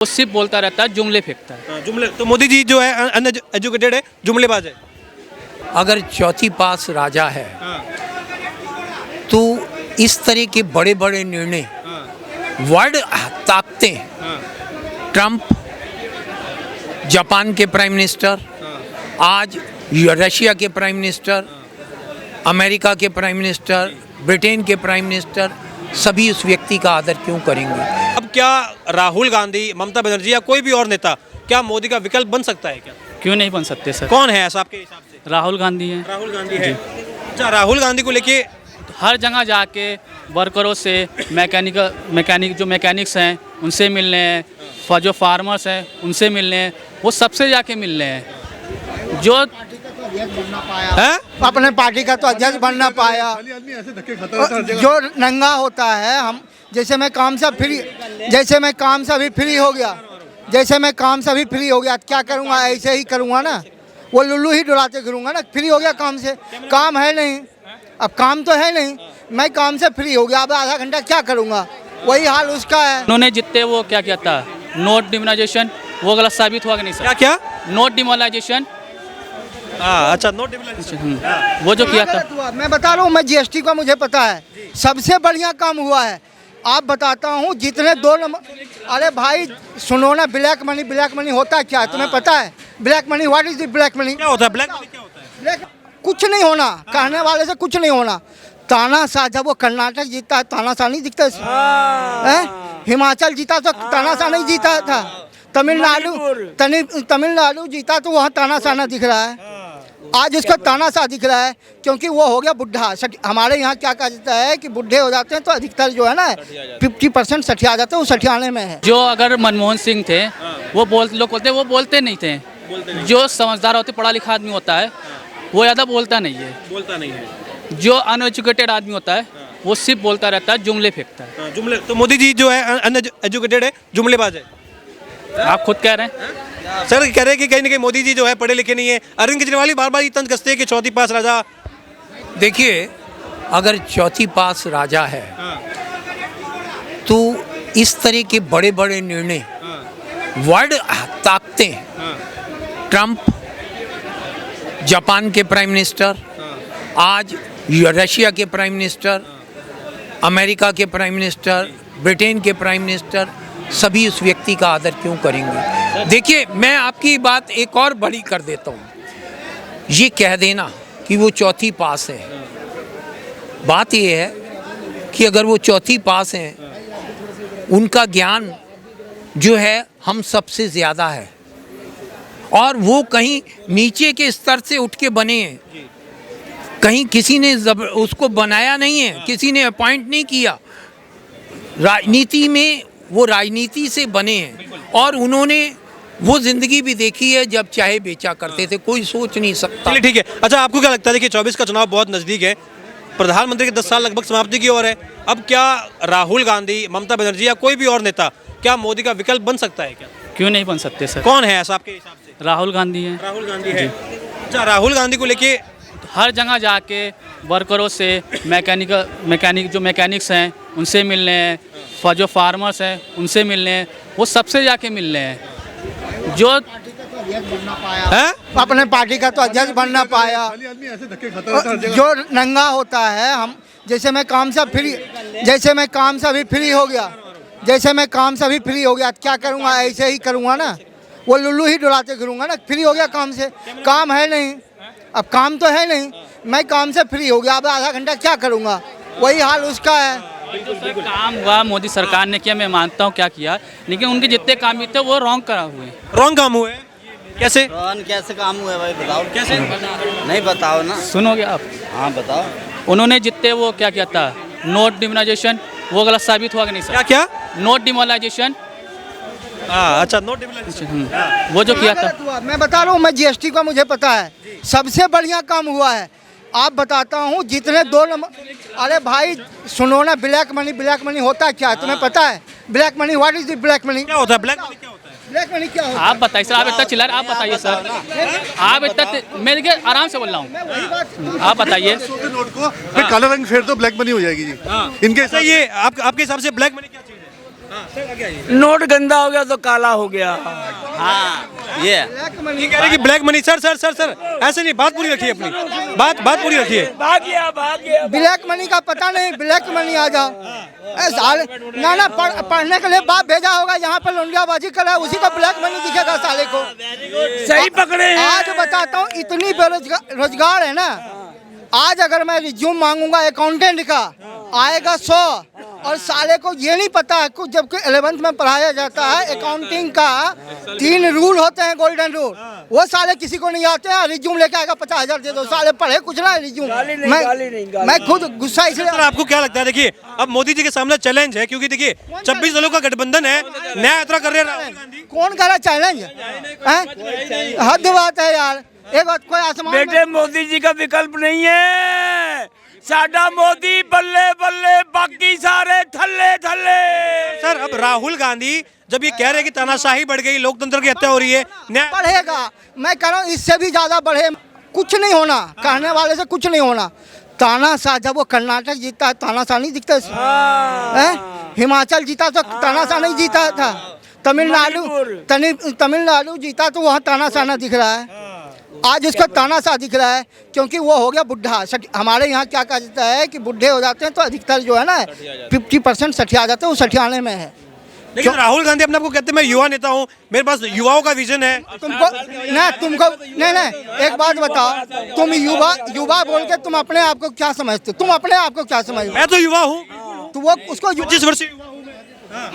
वो सिर्फ बोलता रहता है, जुमले फेंकता है। जुमले तो मोदी जी जो है अनएजुकेटेड है, जुमलेबाज है। अगर चौथी पास राजा है तो इस तरह के बड़े बड़े निर्णय वर्ल्ड ताकते हैं। ट्रंप, जापान के प्राइम मिनिस्टर, आज रशिया के प्राइम मिनिस्टर, अमेरिका के प्राइम मिनिस्टर, ब्रिटेन के प्राइम मिनिस्टर, सभी उस व्यक्ति का आदर क्यों करेंगे? अब क्या राहुल गांधी, ममता बनर्जी या कोई भी और नेता क्या मोदी का विकल्प बन सकता है क्या? क्यों नहीं बन सकते सर? कौन है ऐसा आपके हिसाब से? राहुल गांधी हैं। राहुल गांधी है। अच्छा, राहुल गांधी को लेके हर जगह जाके वर्करों से, मैकेनिक्स हैं उनसे मिलने हैं, जो फार्मर्स हैं उनसे मिलने हैं, वो सबसे जाके मिलने हैं। जो है अपने पार्टी का तो अध्यक्ष बन ना पाया। जो नंगा होता है, हम जैसे मैं काम से अभी फ्री हो गया, क्या करूँगा? ऐसे ही करूँगा ना, वो लुल्लू ही डुलाते करूँगा ना। फ्री हो गया काम से, काम है नहीं, अब काम तो है नहीं, मैं काम से फ्री हो गया, अब आधा घंटा क्या करूँगा? वही हाल उसका है। उन्होंने जितने वो क्या किया था, नोट डिमोनेटाइजेशन, वो गलत साबित हुआ कि नहीं सर? क्या नोट डिमोनेटाइजेशन, अच्छा, नोट डिमोनेटाइजेशन वो जो किया था। हुआ, मैं बता रहा हूँ, मैं जीएसटी का मुझे पता है, सबसे बढ़िया काम हुआ है। आप बताता हूँ जितने 2 नंबर, अरे भाई सुनो ना, ब्लैक मनी होता क्या है तुम्हें पता है? Black money, what is the black money? क्या होता है ब्लैक मनी? क्या होता है? ब्लैक कुछ नहीं होना, कहने वाले से कुछ नहीं होना। तानाशाह, जब वो कर्नाटक जीता है, तानाशाह नहीं दिखता है? हिमाचल जीता तो तानाशाह नहीं जीता था। तमिलनाडु जीता तो वहाँ तानाशाह ना दिख रहा है। आज उसका तानाशाह दिख रहा है क्योंकि वो हो गया बुढ़ा। हमारे यहाँ क्या कहा जाता है कि बुढ़े हो जाते हैं तो अधिकतर जो है ना 50% सठिया जाते हैं, वो सठियाने में है। जो अगर मनमोहन सिंह थे, वो लोग बोलते नहीं थे। जो समझदार होते, पढ़ा लिखा आदमी होता है, वो ज़्यादा बोलता नहीं है। जो अनएजुकेटेड आदमी होता है, वो सिर्फ बोलता रहता है, जुमले फेंकता है। जुमले तो मोदी जी जो है अनएजुकेटेड है, जुमलेबाज है। आप खुद कह रहे हैं सर, कह रहे हैं कि कहीं ना कहीं मोदी जी जो है पढ़े लिखे नहीं है। अरविंद केजरीवाल बार बार ये तंज कसते हैं कि चौथी पास राजा। देखिए, अगर चौथी पास राजा है तो इस तरह के बड़े बड़े निर्णय वर्ल्ड ताकते हैं। ट्रंप, जापान के प्राइम मिनिस्टर, आज रशिया के प्राइम मिनिस्टर, अमेरिका के प्राइम मिनिस्टर, ब्रिटेन के प्राइम मिनिस्टर, सभी उस व्यक्ति का आदर क्यों करेंगे? देखिए, मैं आपकी बात एक और बड़ी कर देता हूँ। ये कह देना कि वो चौथी पास है, बात ये है कि अगर वो चौथी पास हैं, उनका ज्ञान जो है हम सबसे ज़्यादा है, और वो कहीं नीचे के स्तर से उठ के बने हैं, कहीं किसी ने उसको बनाया नहीं है, किसी ने अपॉइंट नहीं किया। राजनीति में वो राजनीति से बने हैं, और उन्होंने वो जिंदगी भी देखी है जब चाहे बेचा करते थे, कोई सोच नहीं सकता। चलिए ठीक है। अच्छा, आपको क्या लगता है? देखिए, 24 का चुनाव बहुत नज़दीक है, प्रधानमंत्री के 10 साल लगभग समाप्ति की ओर है। अब क्या राहुल गांधी, ममता बनर्जी या कोई भी और नेता क्या मोदी का विकल्प बन सकता है क्या? क्यों नहीं बन सकते सर? कौन है ऐसा आपके हिसाब से? राहुल गांधी हैं। राहुल गांधी है। अच्छा, राहुल गांधी को लेके हर जगह जाके वर्करों से, मैकेनिक्स हैं उनसे मिलने हैं, जो फार्मर्स हैं उनसे मिलने हैं, वो सबसे जाके मिलने हैं। जो है अपने पार्टी का तो अध्यक्ष बन ना पाया। जो नंगा होता है, हम जैसे मैं काम से अभी फ्री हो गया, क्या करूँगा? ऐसे ही करूँगा ना, वो लुल्लू ही डुलाते करूँगा ना। फ्री हो गया काम से, काम है नहीं, अब काम तो है नहीं, मैं काम से फ्री हो गया, अब आधा घंटा क्या करूँगा? वही हाल उसका है। जो सर काम हुआ मोदी सरकार ने किया, मैं मानता हूँ क्या किया, लेकिन उनके जितने काम भी थे वो रॉन्ग करा हुए हैं। रॉन्ग काम हुए? कैसे कैसे काम हुए भाई, बताओ। कैसे नहीं बताओ ना? सुनोगे आप? हाँ बताओ। उन्होंने जितने वो क्या किया था, नोट डिमोनेटाइजेशन, वो गलत साबित हुआ कि नहीं सर? क्या नोट डिमोनेटाइजेशन, अच्छा, नोट डिमोनेटाइजेशन, वो जो किया था। मैं बता रहा हूँ, मैं जीएसटी का मुझे पता है, सबसे बढ़िया काम हुआ है। आप बताता हूँ जितने 2 नंबर, अरे भाई सुनो ना, ब्लैक मनी होता क्या है तुम्हें पता है? Black money, what is the black money? क्या होता है ब्लैक मनी? क्या होता है? ब्लैक मनी क्या होता है? आप बताइए सर, आप इतना चिल्ला रहे, आप बताइए सर, आप इतना, मैं देखिए आराम से बोल रहा हूँ, आप बताइए। नोट को फिर काला रंग फेर दो, ब्लैक मनी हो जाएगी जी। इनके ये आपके हिसाब से ब्लैक मनी क्या चीज़ है? नोट गंदा हो गया तो काला हो गया। हाँ ये ये कह रहे हैं कि black money. Sir sir sir sir ऐसे नहीं, बात पूरी रखिए अपनी, बात पूरी रखिए। भाग गया। ब्लैक मनी का पता नहीं, ब्लैक मनी आ जाओ। साले ना पढ़ने के लिए बाप भेजा होगा, यहाँ पर लुंडियाबाजी कर रहा है, उसी का ब्लैक मनी दिखेगा साले को। सही पकड़े हैं। आज बताता हूँ, इतनी बेरोजगार है ना। आज अगर मैं रिज्यूम मांगूंगा अकाउंटेंट का, आएगा 100, और साले को ये नहीं पता है कुछ, जबकि 11th में पढ़ाया जाता है अकाउंटिंग का 3 रूल होते हैं, गोल्डन रूल, वो साले किसी को नहीं आते हैं। रिज्यूम लेके आएगा 50,000 दे दो, साले पढ़े कुछ ना रिज्यूम। मैं खुद गुस्सा इसलिए। सर आपको क्या लगता है, देखिए अब मोदी जी के सामने चैलेंज है, क्योंकि देखिए 26 दलों का गठबंधन है, न्याय यात्रा कर रहे हैं राहुल गांधी। कौन कह रहा चैलेंज है? हद बात है यार। एक बात, कोई आसमान बेटे मोदी जी का विकल्प नहीं है। साडा मोदी बल्ले बल्ले, बाकी सारे थल्ले थल्ले। सर अब राहुल गांधी जब ये कह रहे हैं कि तानाशाही बढ़ गई, लोकतंत्र की हत्या हो रही है, न्याय बढ़ेगा। मैं कह रहा हूँ इससे भी ज्यादा बढ़े। कुछ नहीं होना, कहने वाले से कुछ नहीं होना। तानाशाह, जब वो कर्नाटक जीता है तानाशाह नहीं दिखता है? हिमाचल जीता तो तानाशाह नहीं जीता था। तमिलनाडु जीता तो वहाँ तानाशाह ना दिख रहा है। आज उसका तानाशाह दिख रहा है, क्योंकि वो हो गया बुढ़ा। हमारे यहाँ क्या कहा जाता है कि बुढ़े हो जाते हैं तो अधिकतर जो है ना 50% सठिया जाते हैं, वो सठियाने में है। लेकिन राहुल गांधी अपने आप को कहते हैं मैं युवा नेता हूँ, मेरे पास युवाओं का विजन है। तुमको नहीं, एक बात बताओ, तुम युवा बोल के तुम अपने आप को क्या समझते हो? तुम अपने आप को क्या समझते हो? मैं तो युवा हूँ, तो वो उसको 25 वर्ष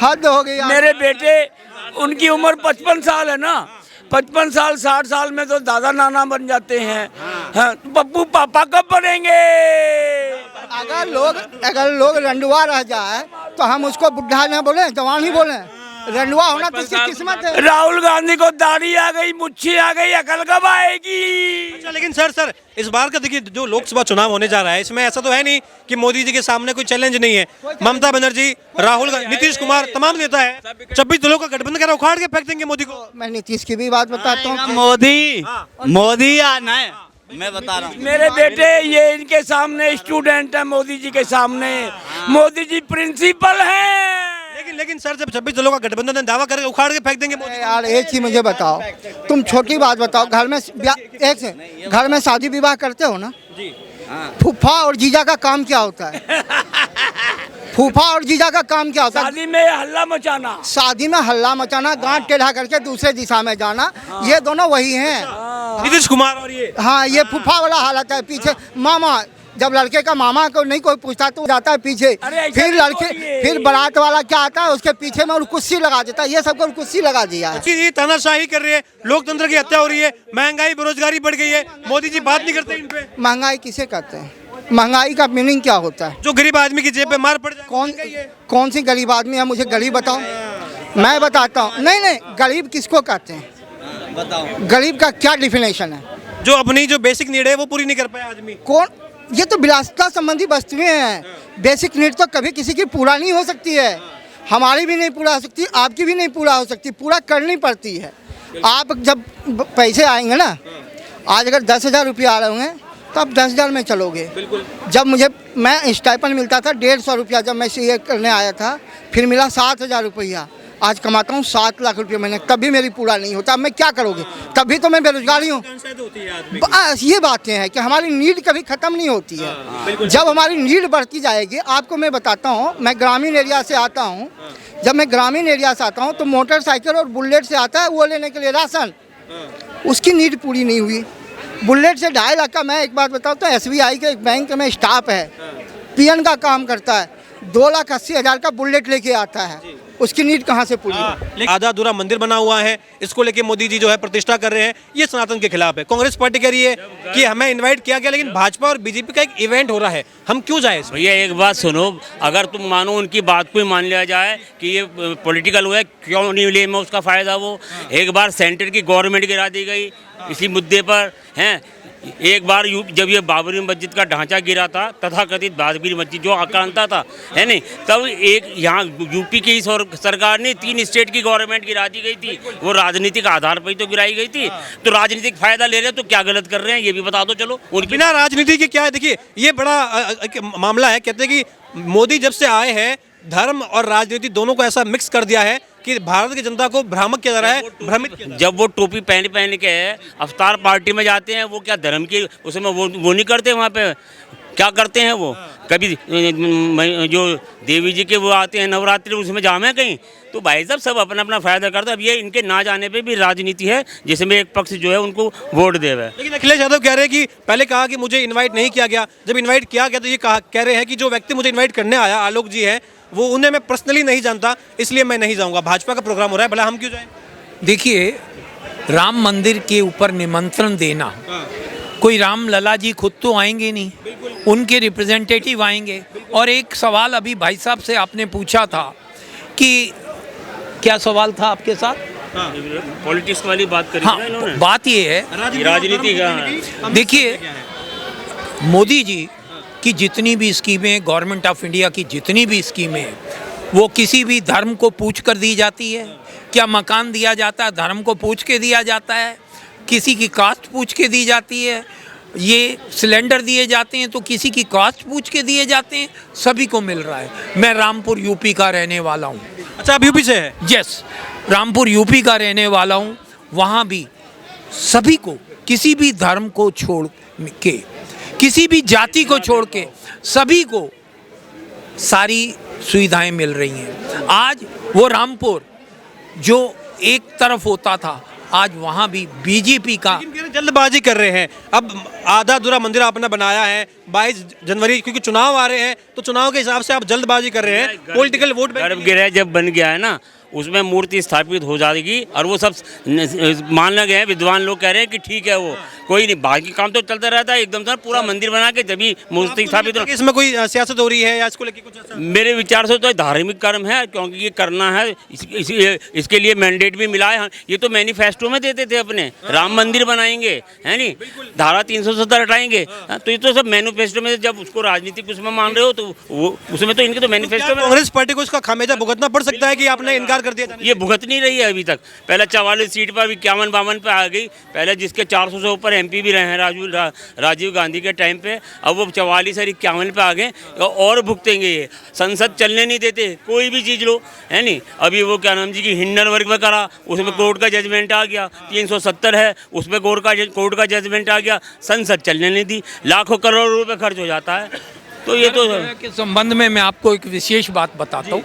हद हो गई। मेरे बेटे, उनकी उम्र 55 साल है ना। 55 साल 60 साल में तो दादा नाना बन जाते हैं। हाँ, तो पप्पू पापा कब बनेंगे? अगर लोग रंडुआ रह जाए तो हम उसको बुढ़ा ना बोले, जवान ही बोले। रंडुआ होना तो उसकी किस्मत है। राहुल गांधी को दाढ़ी आ गई, मुच्छी आ गई, अकल कब आएगी? अच्छा, लेकिन सर इस बार का देखिए जो लोकसभा चुनाव होने जा रहा है, इसमें ऐसा तो है नहीं कि मोदी जी के सामने कोई चैलेंज नहीं है। ममता बनर्जी, राहुल गांधी, नीतीश कुमार, तमाम नेता है। 26 दलों का गठबंधन कर उखाड़ के फेंक देंगे मोदी को। मैं नीतीश की भी बात बताता हूँ। मोदी आना है, मैं बता रहा हूँ। मेरे बेटे, ये इनके सामने स्टूडेंट है, मोदी जी के सामने। मोदी जी प्रिंसिपल हैं। लेकिन सर जब 26 दलों का गठबंधन है, दावा करके उखाड़ के फेंक देंगे मोदी। यार एक चीज मुझे बताओ, तुम छोटी बात बताओ, घर में शादी विवाह करते हो ना जी? फूफा और जीजा का काम क्या होता है? फूफा और जीजा का काम क्या होता है? शादी में हल्ला मचाना। शादी में हल्ला मचाना, गांठ टेढ़ा करके दूसरे दिशा में जाना, ये दोनों वही हैं। नीतीश कुमार और ये, हाँ, ये फूफा वाला हालत है। पीछे मामा, जब लड़के का मामा को नहीं कोई पूछता तो जाता है पीछे। फिर बारात वाला क्या आता है, उसके पीछे में कुर्सी लगा देता है। ये सबको कुर्सी लगा दिया है। ये तानाशाही कर रही है, लोकतंत्र की हत्या हो रही है, महंगाई बेरोजगारी बढ़ गई है, मोदी जी बात नहीं करते इन पे। महंगाई किसे कहते हैं? महंगाई का मीनिंग क्या होता है? जो गरीब आदमी की जेब पे मार पड़ जाए। कौन सी गरीब आदमी है? मुझे गरीब बताओ, मैं बताता हूँ। नहीं, गरीब किसको कहते हैं? बताओ, गरीब का क्या डिफिनेशन है? जो अपनी जो बेसिक नीड है वो पूरी नहीं कर पाया आदमी। कौन? ये तो विलासिता संबंधी वस्तुएं हैं। बेसिक नीड तो कभी किसी की पूरा नहीं हो सकती है। हमारी भी नहीं पूरा हो सकती, आपकी भी नहीं पूरा हो सकती, पूरा करनी पड़ती है। आप जब पैसे आएंगे ना, आज अगर 10,000 रुपये आ रहे होंगे तो आप 10,000 में चलोगे। जब मैं स्टाइपेंड मिलता था 150 रुपया, जब मैं सीए करने आया था, फिर मिला 7,000 रुपया। आज कमाता हूँ 7 लाख रुपये महीने, तभी मेरी पूरा नहीं होता। अब मैं क्या करोगे? तभी तो मैं बेरोजगारी हूँ। बस ये बातें हैं कि हमारी नीड कभी ख़त्म नहीं होती है। जब हमारी नीड बढ़ती जाएगी, आपको मैं बताता हूँ, मैं ग्रामीण एरिया से आता हूँ। जब मैं ग्रामीण एरिया से आता हूँ तो मोटरसाइकिल और बुलेट से आता है वो लेने के लिए राशन, उसकी नीड पूरी नहीं हुई। बुलेट से 2.5 लाख का, मैं एक बात बताता हूँ, SBI के एक बैंक में स्टाफ है, पीएन का काम करता है, 2,80,000 का बुलेट लेके आता है, उसकी नीड कहाँ से पूरी? आधा अधूरा मंदिर बना हुआ है, इसको लेके मोदी जी जो है प्रतिष्ठा कर रहे हैं, ये सनातन के खिलाफ है। कांग्रेस पार्टी कह रही है कि हमें इनवाइट किया गया, लेकिन भाजपा और बीजेपी का एक इवेंट हो रहा है, हम क्यों जाए? भैया एक बात सुनो, अगर तुम मानो उनकी बात को ही मान लिया जाए कि ये पॉलिटिकल हुआ है, क्यों नहीं ले में उसका फ़ायदा? वो एक बार सेंटर की गवर्नमेंट गिरा दी गई इसी मुद्दे पर, हैं। एक बार जब ये बाबरी मस्जिद का ढांचा गिरा था, तथाकथित बाबरी मस्जिद जो आक्रांता था, है नहीं, तब एक यहाँ यूपी की सरकार ने 3 स्टेट की गवर्नमेंट गिरा दी गई थी। वो राजनीतिक आधार पर ही तो गिराई गई थी। तो राजनीतिक फायदा ले रहे हैं तो क्या गलत कर रहे हैं, ये भी बता दो। चलो, बिना राजनीति के क्या है, देखिए ये बड़ा मामला है। कहते हैं कि मोदी जब से आए हैं धर्म और राजनीति दोनों को ऐसा मिक्स कर दिया है कि भारत की जनता को भ्रामक किया जा रहा है, भ्रमित किया जा रहा है। जब वो टोपी पहन के अवतार पार्टी में जाते हैं, वो क्या धर्म की उसमें वो नहीं करते, वहाँ पे क्या करते हैं वो? कभी जो देवी जी के वो आते हैं नवरात्रि, उसमें जामे कहीं, तो भाई साहब सब अपना अपना फायदा करते हैं। अब ये इनके ना जाने पे भी राजनीति है, जिसमें एक पक्ष जो है उनको वोट दे रहा है। लेकिन अखिलेश यादव कह रहे हैं कि पहले कहा कि मुझे इनवाइट नहीं किया गया, जब इनवाइट किया गया तो ये कह रहे हैं कि जो व्यक्ति मुझे इनवाइट करने आया, आलोक जी है, वो उन्हें मैं पर्सनली नहीं जानता, इसलिए मैं नहीं जाऊंगा। भाजपा का प्रोग्राम हो रहा है, भला हम क्यों जाएं? देखिए, राम मंदिर के ऊपर निमंत्रण देना, कोई राम लला जी खुद तो आएंगे नहीं, उनके रिप्रेजेंटेटिव आएंगे। और एक सवाल अभी भाई साहब से आपने पूछा था कि क्या सवाल था आपके साथ? पॉलिटिक्स वाली बात करी हाँ, ना इन्होंने। बात ये है, राजनीति का देखिए, मोदी जी की जितनी भी स्कीमें, गवर्नमेंट ऑफ इंडिया की जितनी भी स्कीमें, वो किसी भी धर्म को पूछ कर दी जाती है क्या? मकान दिया जाता है धर्म को पूछ के दिया जाता है? किसी की कास्ट पूछ के दी जाती है? ये सिलेंडर दिए जाते हैं तो किसी की कास्ट पूछ के दिए जाते हैं? सभी को मिल रहा है। मैं रामपुर यूपी का रहने वाला हूँ। अच्छा, आप यूपी से है? यस, रामपुर यूपी का रहने वाला हूँ। वहाँ भी सभी को, किसी भी धर्म को छोड़ के, किसी भी जाति को छोड़ के, सभी को सारी सुविधाएं मिल रही हैं। आज वो रामपुर जो एक तरफ होता था, आज वहाँ भी बीजेपी का जल्दबाजी कर रहे हैं। अब आधा अधूरा मंदिर आपने बनाया है, 22 जनवरी क्योंकि चुनाव आ रहे हैं, तो चुनाव के हिसाब से आप जल्दबाजी कर रहे हैं। पॉलिटिकल वोट गर्भगृह जब बन गया है ना, उसमें मूर्ति स्थापित हो जाएगी, और वो सब मानने गए हैं, विद्वान लोग कह रहे हैं कि ठीक है, वो कोई नहीं, बाकी काम तो चलता रहता है। एकदम से पूरा मंदिर बना के तभी मूर्ति स्थापित हो। इसमें कोई सियासत हो रही है या इसको लेकर कुछ ऐसा? मेरे विचार से तो धार्मिक कर्म है, क्योंकि ये करना है, इसके लिए मैंडेट भी मिला है। ये तो मैनिफेस्टो में देते थे अपने, राम मंदिर बनाएंगे, है नहीं, धारा 370 हटाएंगे, तो ये तो सब मैनिफेस्टो में। जब उसको राजनीतिक उसमें मान रहे हो तो वो उसमें तो इनके तो मैनिफेस्टो में। कांग्रेस पार्टी को इसका खामियाजा भुगतना पड़ सकता है कि आपने इनकार कर दिया? ये भुगत नहीं रही है अभी तक। पहले 44 सीट पर 51-52 पे आ गई, पहले जिसके 400 से ऊपर एमपी भी रहे हैं राजीव गांधी के टाइम पे, अब वो 44 और 51 पे आ गए, और भुगतेंगे। ये संसद चलने नहीं देते, कोई भी चीज़ लो, है नहीं। अभी वो क्या नाम जी की हिंडन वर्ग में करा, उसमें कोर्ट का जजमेंट आ गया, 370 है, उसमें कोर्ट का जजमेंट आ गया, संसद चलने नहीं दी, लाखों करोड़ रुपए खर्च हो जाता है। तो ये तो के संबंध में मैं आपको एक विशेष बात बताता हूँ।